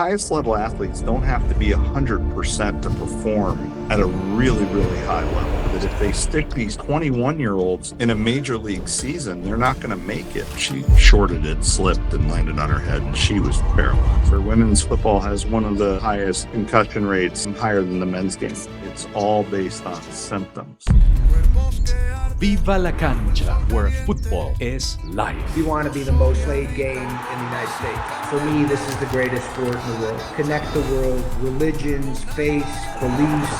Highest level athletes don't have to be 100% to perform at a really, really high level. That if they stick these 21-year-olds in a major league season, they're not going to make it. She shorted it, slipped, and landed on her head, and she was paralyzed. Her women's football has one of the highest concussion rates, higher than the men's game. It's all based on symptoms. Viva la cancha, where football is life. We want to be the most played game in the United States. For me, this is the greatest sport in the world. Connect the world, religions, faith, beliefs.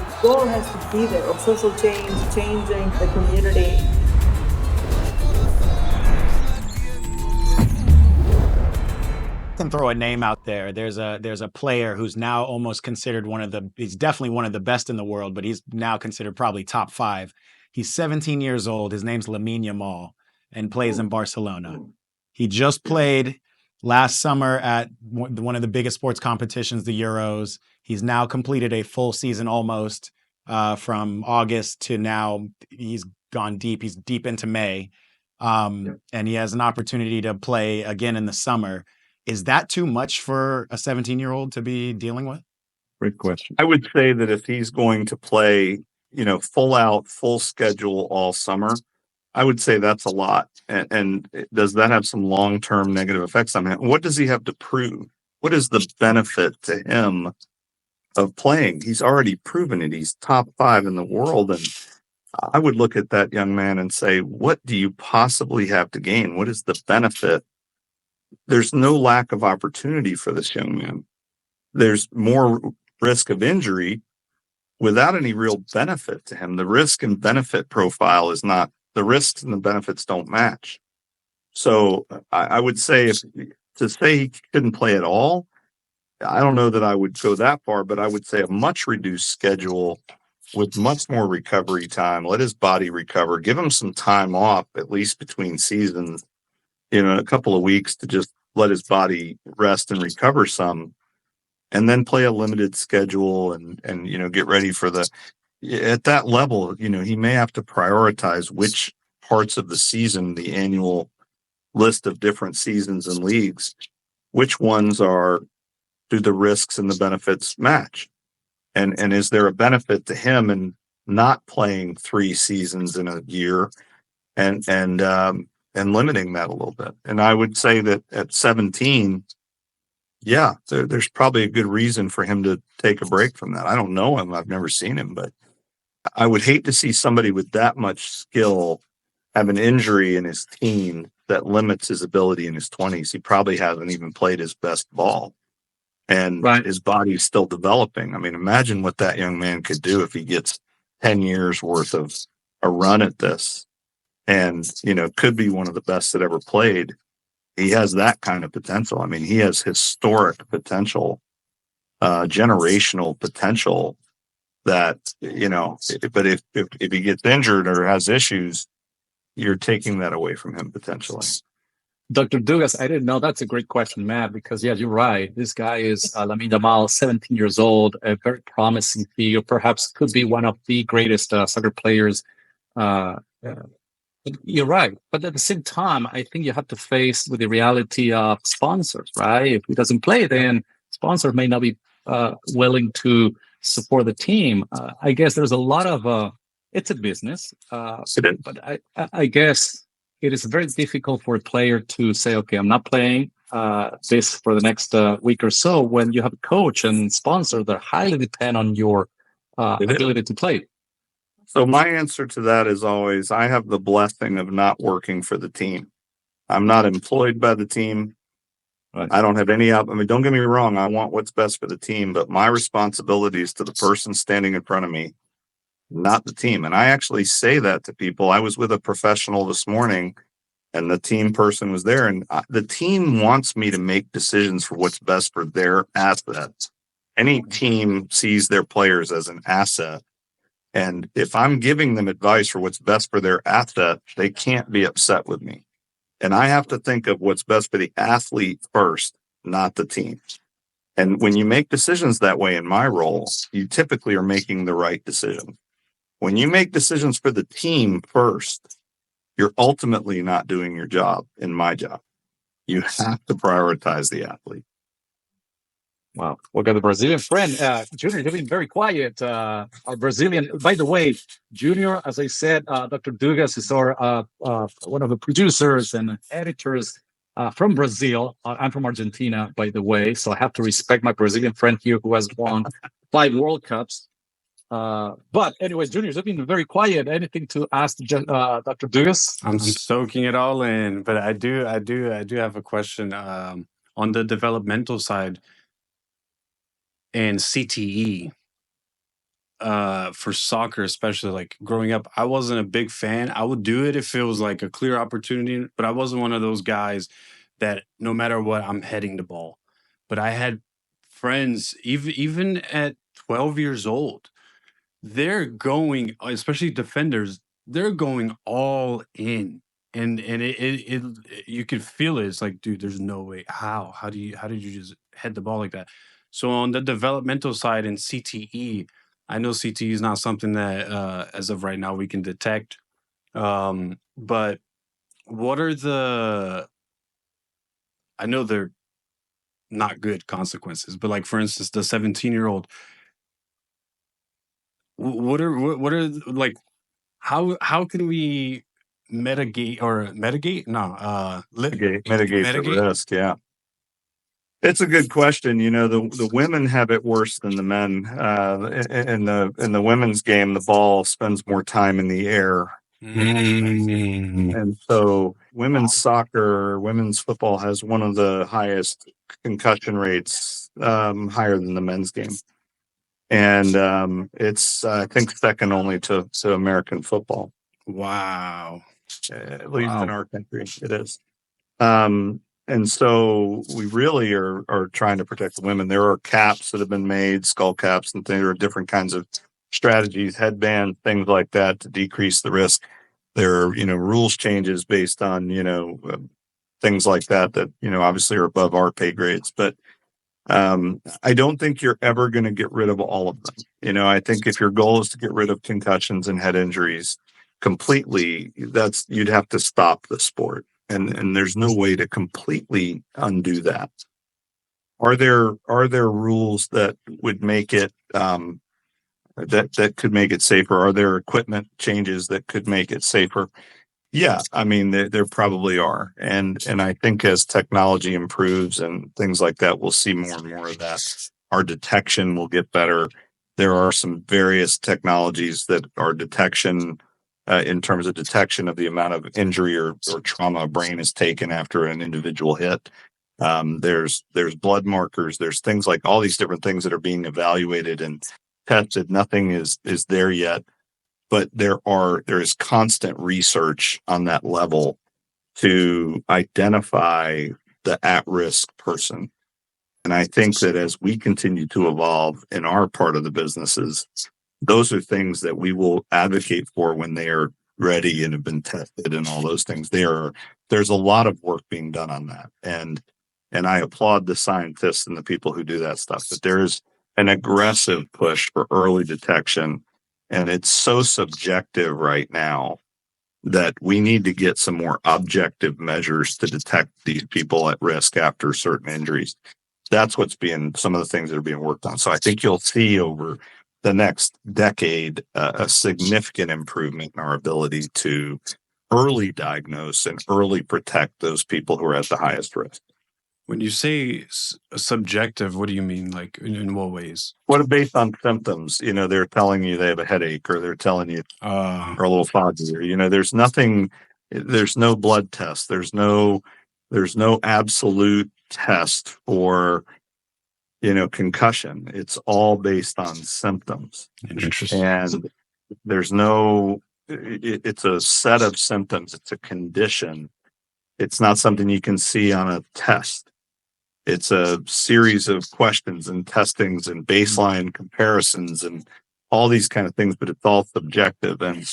The goal has to be there of social change, changing the community. Can throw a name out there. There's a player who's now almost considered he's definitely one of the best in the world, but he's now considered probably top 5. He's 17 years old. His name's Lamine Yamal and plays in Barcelona. He just played last summer at one of the biggest sports competitions, the Euros. He's now completed a full season almost from August to now. He's gone deep. He's deep into May. And he has an opportunity to play again in the summer. Is that too much for a 17-year-old to be dealing with? Great question. I would say that if he's going to play, full out, full schedule all summer, I would say that's a lot. And does that have some long-term negative effects on him? What does he have to prove? What is the benefit to him of playing? He's already proven it. He's top 5 in the world. And I would look at that young man and say, what do you possibly have to gain? What is the benefit? There's no lack of opportunity for this young man. There's more risk of injury without any real benefit to him. The risk and benefit profile is not, the risks and the benefits don't match. So I would say to say he couldn't play at all, I don't know that I would go that far, but I would say a much reduced schedule with much more recovery time. Let his body recover. Give him some time off, at least between seasons. A couple of weeks to just let his body rest and recover some, and then play a limited schedule and get ready for at that level, he may have to prioritize which parts of the season, the annual list of different seasons and leagues, which ones do the risks and the benefits match? And is there a benefit to him in not playing 3 seasons in a year and limiting that a little bit? And I would say that at 17, there's probably a good reason for him to take a break from that. I don't know him. I've never seen him, but I would hate to see somebody with that much skill have an injury in his teens that limits his ability in his 20s. He probably hasn't even played his best ball, and his body's still developing. I mean, imagine what that young man could do if he gets 10 years worth of a run at this. And, could be one of the best that ever played. He has that kind of potential. I mean, he has historic potential, generational potential that, but if he gets injured or has issues, you're taking that away from him potentially. Dr. Dugas, I didn't know. That's a great question, Matt, because, you're right. This guy is Lamine Yamal, 17 years old, a very promising figure, perhaps could be one of the greatest soccer players. You're right. But at the same time, I think you have to face with the reality of sponsors, right? If he doesn't play, then sponsors may not be willing to support the team. I guess there's a lot of, it's a business. But I guess it is very difficult for a player to say, okay, I'm not playing this for the next week or so, when you have a coach and sponsor that highly depend on your ability to play. So my answer to that is always, I have the blessing of not working for the team. I'm not employed by the team. Right. I don't have any, don't get me wrong. I want what's best for the team, but my responsibility is to the person standing in front of me, not the team. And I actually say that to people. I was with a professional this morning, and the team person was there, and the team wants me to make decisions for what's best for their assets. Any team sees their players as an asset. And if I'm giving them advice for what's best for their asset, they can't be upset with me. And I have to think of what's best for the athlete first, not the team. And when you make decisions that way in my role, you typically are making the right decision. When you make decisions for the team first, you're ultimately not doing your job in my job. You have to prioritize the athlete. Wow. We got the Brazilian friend. Junior, you've been very quiet. Our Brazilian, by the way, Junior, as I said, Dr. Dugas is our one of the producers and editors from Brazil. I'm from Argentina, by the way. So I have to respect my Brazilian friend here who has won 5 World Cups. But anyways, Junior, you've been very quiet. Anything to ask Dr. Dugas? I'm soaking it all in, but I do have a question on the developmental side and CTE for soccer, especially. Like growing up, I wasn't a big fan. I would do it if it was like a clear opportunity, but I wasn't one of those guys that no matter what, I'm heading the ball. But I had friends, even at 12 years old, they're going, especially defenders, they're going all in. And it you can feel it. It's like, dude, there's no way. How did you just head the ball like that? So on the developmental side in CTE, I know CTE is not something that as of right now we can detect. But what are I know they're not good consequences, but like for instance, the 17-year-old, what are like how can we mitigate Mitigate the risk. Yeah. It's a good question. You know, the women have it worse than the men. In the women's game, the ball spends more time in the air. And so women's soccer, women's football has one of the highest concussion rates, higher than the men's game. And it's, I think, second only to American football. Wow. At least in our country, it is. And so we really are trying to protect the women. There are caps that have been made, skull caps, and there are different kinds of strategies, headbands, things like that to decrease the risk. There are, rules changes based on, things like that, obviously are above our pay grades. But I don't think you're ever going to get rid of all of them. I think if your goal is to get rid of concussions and head injuries completely, you'd have to stop the sport. And there's no way to completely undo that. Are there rules that would make it that could make it safer? Are there equipment changes that could make it safer? Yeah, I mean there probably are, and I think as technology improves and things like that, we'll see more and more of that. Our detection will get better. There are some various technologies that are detection. In terms of detection of the amount of injury or trauma a brain is taken after an individual hit. There's blood markers. There's things like all these different things that are being evaluated and tested. Nothing is there yet, but there is constant research on that level to identify the at-risk person. And I think that as we continue to evolve in our part of the businesses, those are things that we will advocate for when they are ready and have been tested and all those things. There's a lot of work being done on that. And I applaud the scientists and the people who do that stuff. But there's an aggressive push for early detection. And it's so subjective right now that we need to get some more objective measures to detect these people at risk after certain injuries. That's some of the things that are being worked on. So I think you'll see over the next decade a significant improvement in our ability to early diagnose and early protect those people who are at the highest risk. When you say subjective, what do you mean? Like in what ways? What based on symptoms? They're telling you they have a headache, or they're telling you are a little foggy, or there's nothing. There's no blood test. There's no absolute test for concussion. It's all based on symptoms. Interesting. And it's a set of symptoms. It's a condition. It's not something you can see on a test. It's a series of questions and testings and baseline comparisons and all these kind of things, but it's all subjective. And,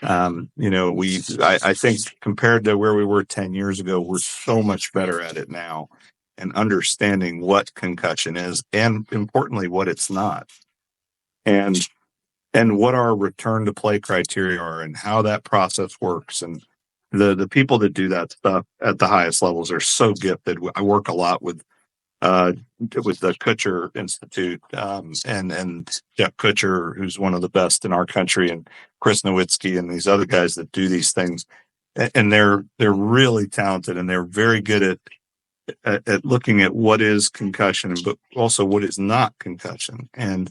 I think compared to where we were 10 years ago, we're so much better at it now and understanding what concussion is and importantly, what it's not. And what our return to play criteria are and how that process works and the people that do that stuff at the highest levels are so gifted. I work a lot with the Kutcher Institute, and Jeff Kutcher, who's one of the best in our country, and Chris Nowitzki and these other guys that do these things. And they're really talented, and they're very good at looking at what is concussion, but also what is not concussion, and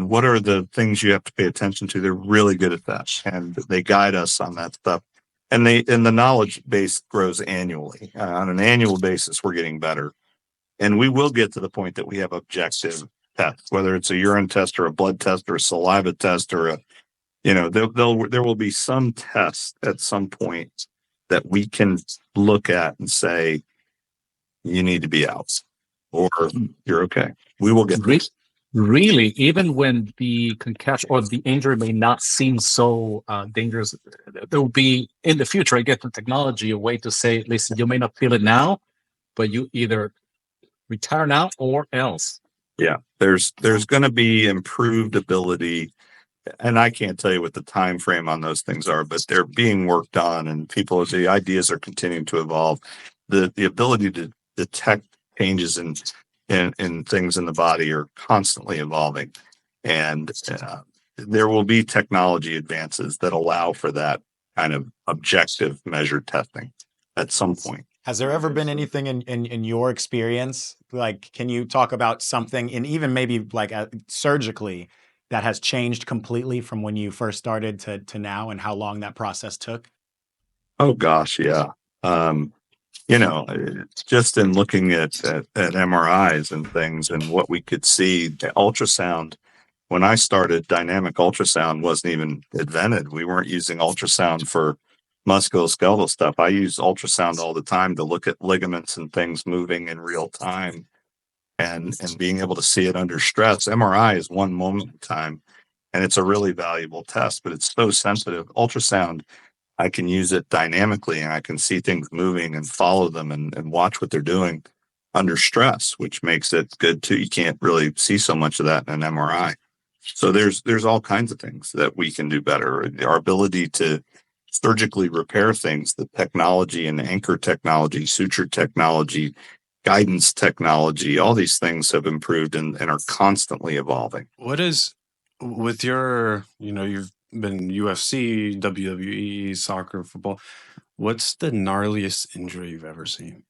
what are the things you have to pay attention to. They're really good at that, and they guide us on that stuff. And the knowledge base grows annually. On an annual basis, we're getting better. And we will get to the point that we have objective tests, whether it's a urine test or a blood test or a saliva test or there will be some tests at some point that we can look at and say, you need to be out or you're okay. We will get there. Really, even when the concussion or the injury may not seem so dangerous, there will be in the future, I get the technology, a way to say, listen, you may not feel it now, but you either retire now or else. Yeah, there's going to be improved ability, and I can't tell you what the time frame on those things are, but they're being worked on, and the ideas are continuing to evolve. The ability to detect changes in things in the body are constantly evolving, and there will be technology advances that allow for that kind of objective measured testing at some point. Has there ever been anything in your experience, like, can you talk about something, and even maybe like surgically, that has changed completely from when you first started to now, and how long that process took? Oh gosh, yeah. Just in looking at MRIs and things and what we could see, the ultrasound, when I started, dynamic ultrasound wasn't even invented. We weren't using ultrasound for musculoskeletal stuff. I use ultrasound all the time to look at ligaments and things moving in real time and being able to see it under stress. MRI is one moment in time, and it's a really valuable test, but it's so sensitive. Ultrasound, I can use it dynamically, and I can see things moving and follow them and watch what they're doing under stress, which makes it good too. You can't really see so much of that in an MRI. So there's all kinds of things that we can do better. Our ability to surgically repair things, the technology and anchor technology, suture technology, guidance technology, all these things have improved and are constantly evolving. What is, with your, you've been UFC, WWE, soccer, football, what's the gnarliest injury you've ever seen?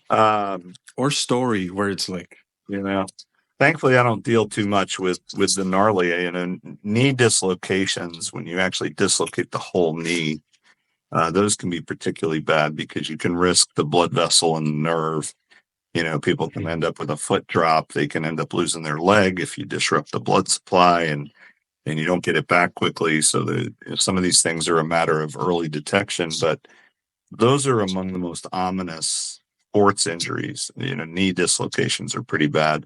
Or story where it's like, thankfully I don't deal too much with the gnarly, knee dislocations. When you actually dislocate the whole knee, those can be particularly bad because you can risk the blood vessel and the nerve. People can end up with a foot drop. They can end up losing their leg if you disrupt the blood supply and you don't get it back quickly. So some of these things are a matter of early detection, but those are among the most ominous sports injuries. Knee dislocations are pretty bad.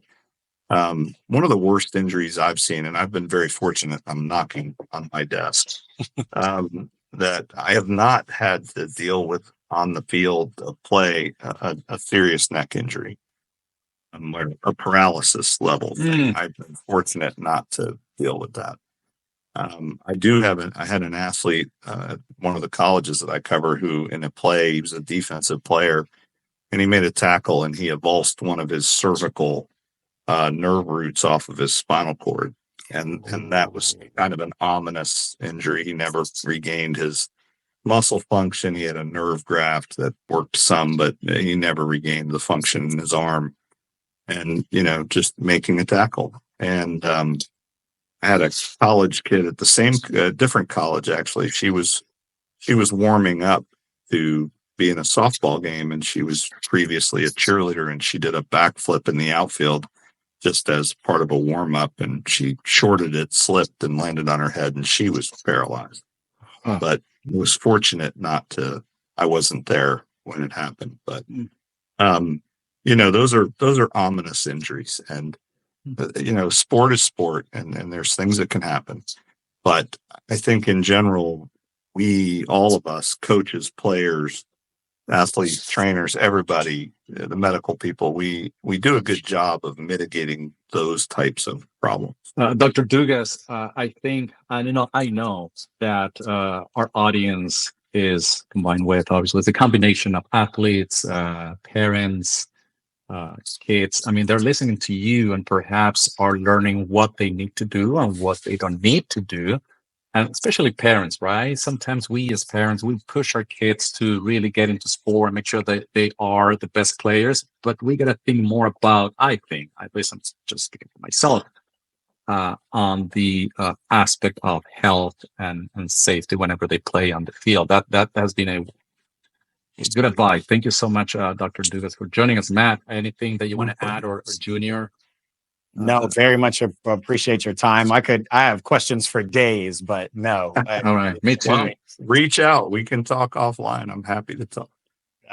One of the worst injuries I've seen, and I've been very fortunate, I'm knocking on my desk, that I have not had to deal with on the field of play a serious neck injury, a paralysis level thing. I've been fortunate not to deal with that. I had an athlete at one of the colleges that I cover who, in a play, he was a defensive player, and he made a tackle and he avulsed one of his cervical nerve roots off of his spinal cord. And that was kind of an ominous injury. He never regained his muscle function. He had a nerve graft that worked some, but he never regained the function in his arm. And, just making a tackle. And I had a college kid at the same, different college, actually. She was warming up to be in a softball game, and she was previously a cheerleader, and she did a backflip in the outfield just as part of a warm up, and she shorted it, slipped, and landed on her head, and she was paralyzed. Huh. But I was fortunate I wasn't there when it happened. But those are ominous injuries, and sport is sport, and there's things that can happen. But I think in general, all of us, coaches, players, athletes, trainers, everybody, the medical people, we do a good job of mitigating those types of problems. Dr. Dugas, I think, and I know that our audience is combined with, obviously, it's a combination of athletes, parents, kids. I mean, they're listening to you and perhaps are learning what they need to do and what they don't need to do. And especially parents, right? Sometimes we as parents, we push our kids to really get into sport and make sure that they are the best players. But we got to think more about, I think, at least I'm just speaking for myself, on the aspect of health and safety whenever they play on the field. That has been a good advice. Thank you so much, Dr. Dugas, for joining us. Matt, anything that you want to add, or Junior? No, very much appreciate your time. I have questions for days, but no. All right, me too. Well, reach out. We can talk offline. I'm happy to talk.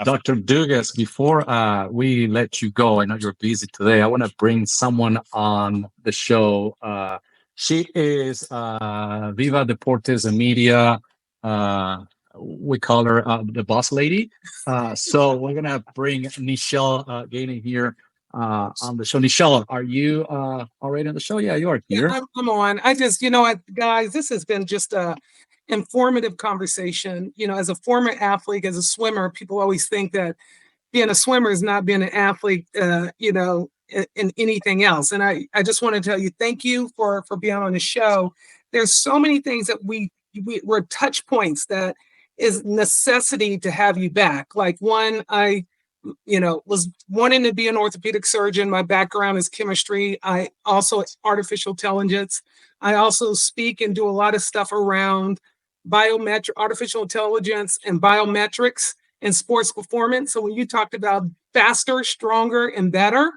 Dr. Dugas, before we let you go, I know you're busy today. I want to bring someone on the show. She is Viva Deportes and Media. We call her the boss lady. So we're going to bring Nichelle Gainey here on the show. Nichelle, are you already on the show? Yeah, you are here. Yeah, I'm on. I just, guys, this has been just a informative conversation. As a former athlete, as a swimmer, people always think that being a swimmer is not being an athlete, in anything else. And I just want to tell you, thank you for being on the show. There's so many things that we're touch points that is necessity to have you back. Like one, I was wanting to be an orthopedic surgeon. My background is chemistry. I also artificial intelligence. I also speak and do a lot of stuff around artificial intelligence and biometrics in sports performance. So when you talked about faster, stronger, and better,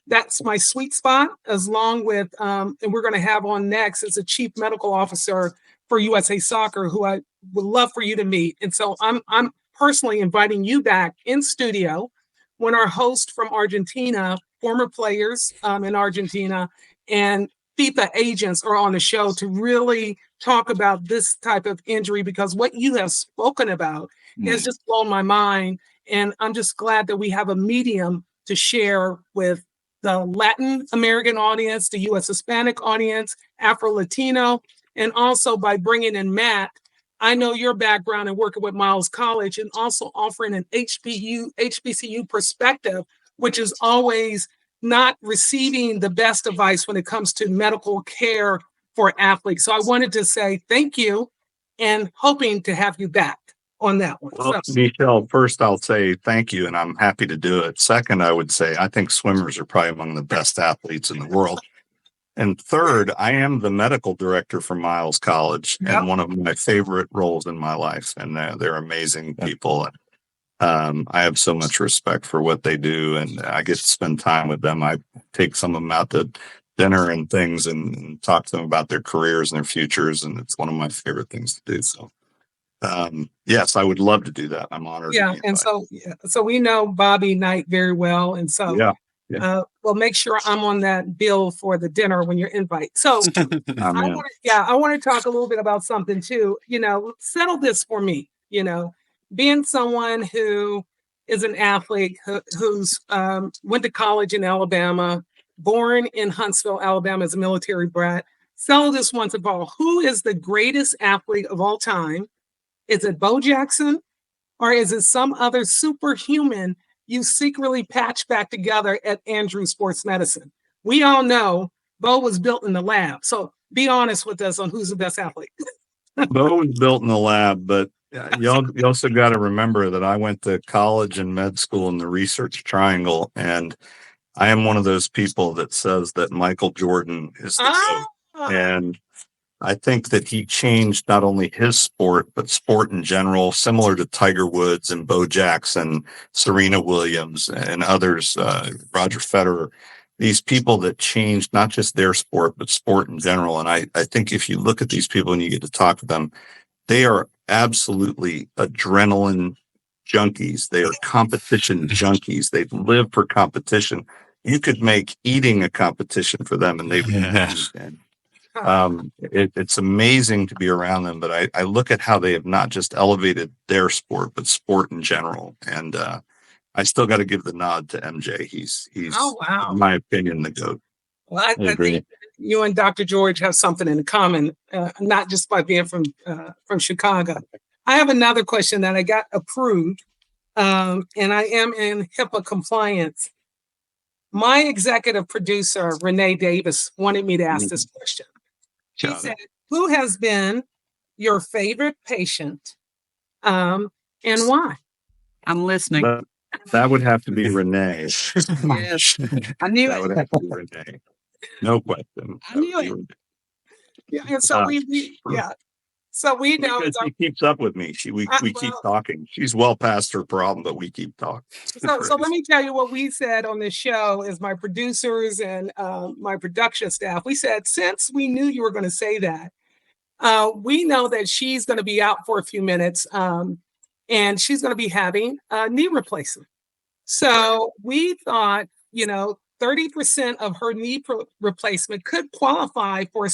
that's my sweet spot, as long with, and we're going to have on next as a chief medical officer for USA Soccer, who I would love for you to meet. And so I'm personally inviting you back in studio when our host from Argentina, former players in Argentina, and FIFA agents are on the show to really talk about this type of injury, because what you have spoken about has just blown my mind. And I'm just glad that we have a medium to share with the Latin American audience, the U.S. Hispanic audience, Afro-Latino, and also by bringing in Matt. I know your background in working with Miles College and also offering an HBCU perspective, which is always not receiving the best advice when it comes to medical care for athletes. So I wanted to say thank you and hoping to have you back on that one. Well, Nichelle, first I'll say thank you, and I'm happy to do it. Second, I would say I think swimmers are probably among the best athletes in the world. And third, I am the medical director for Miles College, and one of my favorite roles in my life. And they're amazing people. I have so much respect for what they do, and I get to spend time with them. I take some of them out to dinner and things and talk to them about their careers and their futures, and it's one of my favorite things to do. So, yes, I would love to do that. I'm honored. Yeah, and so we know Bobby Knight very well, and so well, make sure I'm on that bill for the dinner when you're invited. So I want to talk a little bit about something too. Settle this for me. Being someone who is an athlete who's went to college in Alabama, born in Huntsville, Alabama as a military brat. Settle this once and for all. Who is the greatest athlete of all time? Is it Bo Jackson, or is it some other superhuman you secretly patched back together at Andrews Sports Medicine? We all know Bo was built in the lab. So be honest with us on who's the best athlete. Bo was built in the lab, but you also got to remember that I went to college and med school in the research triangle, and I am one of those people that says that Michael Jordan is the GOAT. And I think that he changed not only his sport, but sport in general, similar to Tiger Woods and Bo Jackson, Serena Williams, and others, Roger Federer, these people that changed not just their sport, but sport in general. And I think if you look at these people and you get to talk to them, they are absolutely adrenaline junkies. They are competition junkies. They live for competition. You could make eating a competition for them, and they would understand. It's amazing to be around them, but I look at how they have not just elevated their sport, but sport in general. And I still got to give the nod to MJ. He's Oh, wow. in my opinion, the GOAT. Well, I agree. think you and Dr. George have something in common, not just by being from Chicago. I have another question that I got approved, and I am in HIPAA compliance. My executive producer, Renee Davis, wanted me to ask this question. She Got it. said, who has been your favorite patient and why? I'm listening. That would have to be Renee. Yes. I knew That would it. have to be Renee. No question. I knew it. Yeah, and so so we know. Because she keeps up with me. We keep well- talking. She's well past her problem, but we keep talking. So let me tell you what we said on this show as my producers and my production staff. We said, since we knew you were going to say that, we know that she's going to be out for a few minutes and she's going to be having a knee replacement. So we thought, 30% of her knee replacement could qualify for a